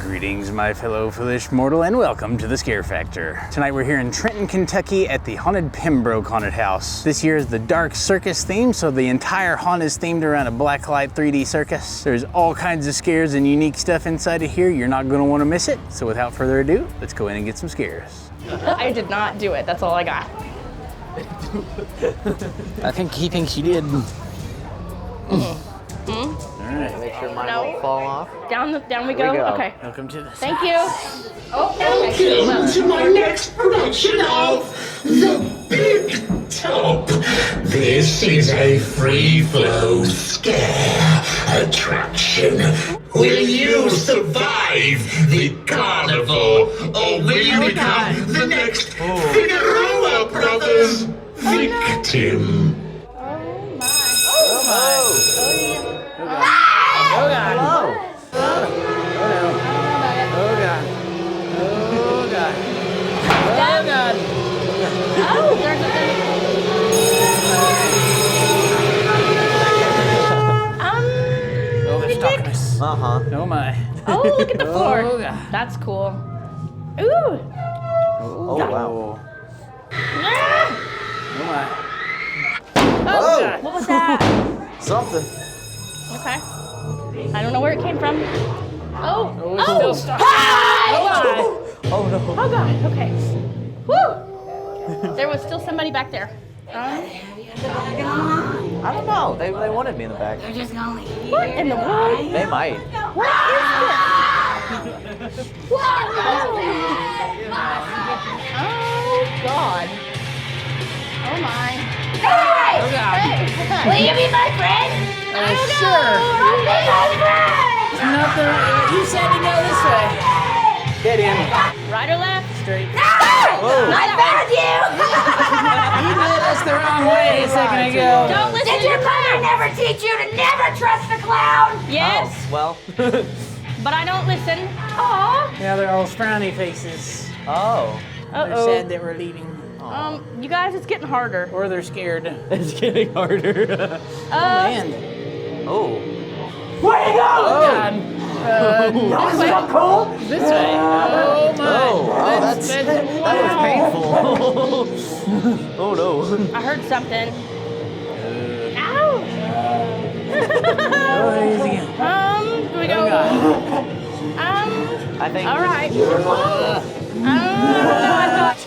Greetings, my fellow foolish mortal, and welcome to the Scare Factor. Tonight we're here in Trenton, Kentucky at the haunted Pembroke Haunted House. This year is the dark circus theme, so the entire haunt is themed around a blacklight 3D circus. There's all kinds of scares and unique stuff inside of here. You're not going to want to miss it. So without further ado, let's go in and get some scares. I did not do it. That's all I got. I think he thinks you did. Alright, make sure mine won't fall off. Down we go. Okay. Welcome to the Thank you. Welcome to my next production of The Big Top. This is a free-flow scare attraction. Will you survive the carnival, or will you become the next Figueroa Brothers victim? Oh God. Oh. Oh no. Oh God. Oh God. Oh God. Oh, there's Oh, they're stalking us. Uh-huh. Oh my. Oh, look at the floor. Oh God. That's cool. Ooh. Oh, wow. Ah! Oh my. Oh, Oh. what was that? Something. Okay. I don't know where it came from. Oh. Oh, it's still stuck. Hi! Oh, no. Oh God. Okay. Woo. There was still somebody back there. I don't know. They wanted me in the back. What in the world? They might. What is this? Oh God. Oh my. Hey! Oh God. Hey! Will you be my friend? Sure. I'll be my friend! Nothing. You said to go this way. Get in. Right or left? Straight. I found you! You led us the wrong way a second ago. Don't listen Did to your mother never teach you to never trust the clown? Yes, Oh, well. but I don't listen. Aw. Now they're all frowny faces. Oh. They're sad that we're leaving. You guys, it's getting harder. Or they're scared. It's getting harder. Man. Oh. Where you go? Oh God. That's so cool. This way. Oh my. Oh, that was painful. Oh no. I heard something. Ow! Oh, there he is again. Do we go? Oh God. I think. All right.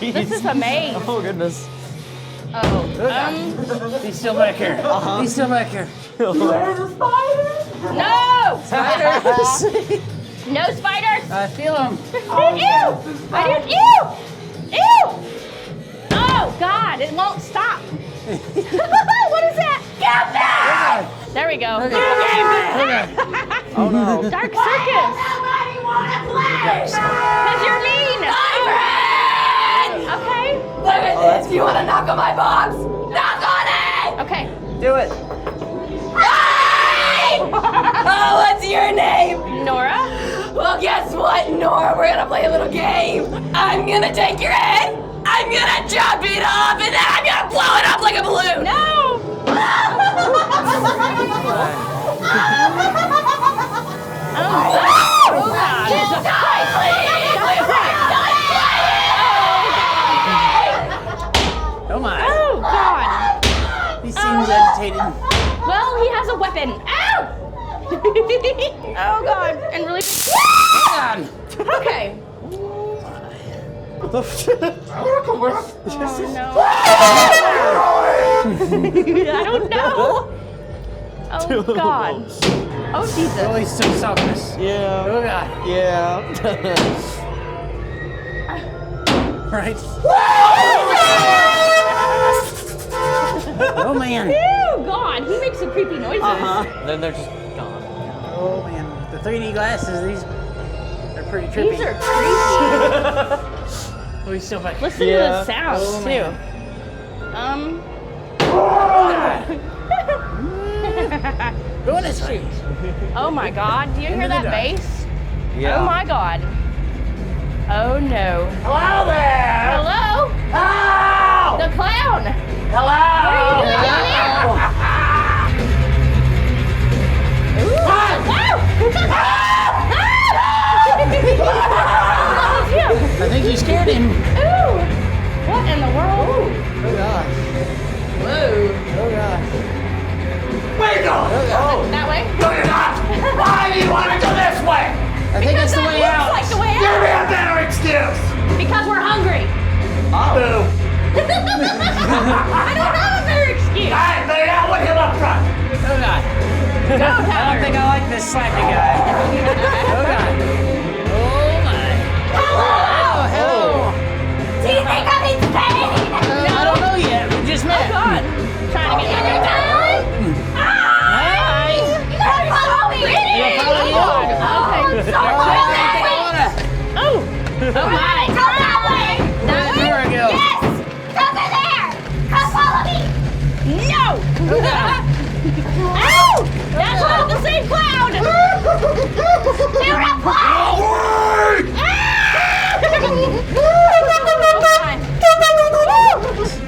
This is a maze. Oh goodness. Oh. He's still back here. He's still back here. No! Spiders. No spiders! I feel him. Ew! I did. Ew! Ew! Oh God! It won't stop. What is that? Get back! There we go. Oh no. Dark circus. Nobody wanna play! Cause you're mean. Okay. Look at this! You wanna knock on my box? Knock on it! Okay. Do it. Hi! Oh, what's your name? Nora. Well, guess what, Nora? We're gonna play a little game. I'm gonna take your head, I'm gonna chop it off, and then I'm gonna blow it up like a balloon! No. Oh God. Just die, please! Oh my. Oh God. He seems agitated. Well, he has a weapon. Ow! Oh God. And really. God. Okay. Oh no. I don't know. Oh God. Oh Jesus. Oh, he's still stalking us. Yeah. Oh God. Yeah. Right. Oh man. Ew, God. He makes some creepy noises. Then they're just gone. Oh man. The 3D glasses, these are pretty trippy. These are creepy. Oh, he's still back. Listen to the Yeah. sounds Oh, too. Go this way. Oh my God. Do you hear that the dark. bass? Yeah. Oh my God. Oh no. Hello there. Hello? Oh! The clown. Hello. What are you doing down there? Ooh. Wow. think that's the way out. Like the way Give me out. a better excuse! Because we're hungry. Boo! I don't have a better excuse. Alright, lay it out with him up front! Oh God. Go, I don't Tyler. think I like this slappy guy. Oh God. Oh my. Oh, hello. Do you think I'm insane? I don't know yet. We just met. God. Trying to get back out. Hi. You gotta follow me! You'll follow me on. Okay, so Oh. Oh my. Come that way! That way? There we go. Yes! Come to there! Come follow me! No. Ow! That's not the same cloud. Do not play!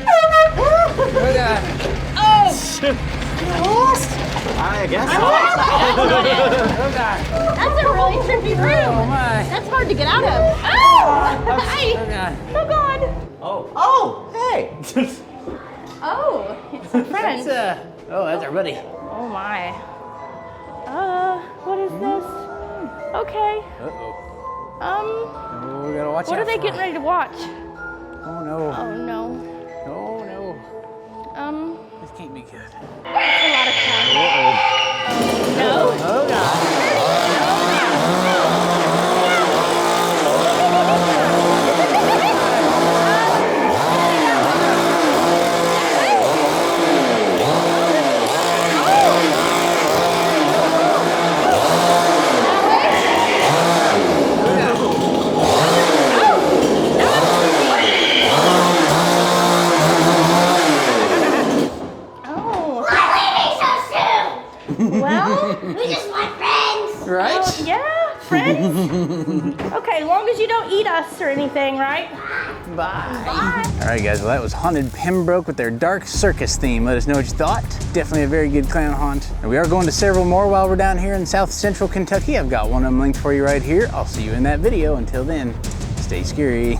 Oh God. I guess so. Oh God. That's a really trippy Oh room. my. That's hard to get out of. Oh! Hi. Oh God. Oh God. Oh. Oh, hey. Oh, it's some friends. Oh, that's our buddy. Oh my. What is this? Okay. Uh-oh. Um, Oh, we gotta watch out what are they for getting it. ready to watch? Oh no. Oh no. Oh no. This can't be good. That's a lot of crap. Uh-oh. No. Oh God. Well, We just want friends. Right? yeah, friends. Okay, as long as you don't eat us or anything, right? Bye. All right, guys. Well, that was Haunted Pembroke with their dark circus theme. Let us know what you thought. Definitely a very good clown haunt. And we are going to several more while we're down here in South Central Kentucky. I've got one of them linked for you right here. I'll see you in that video. Until then, stay scary.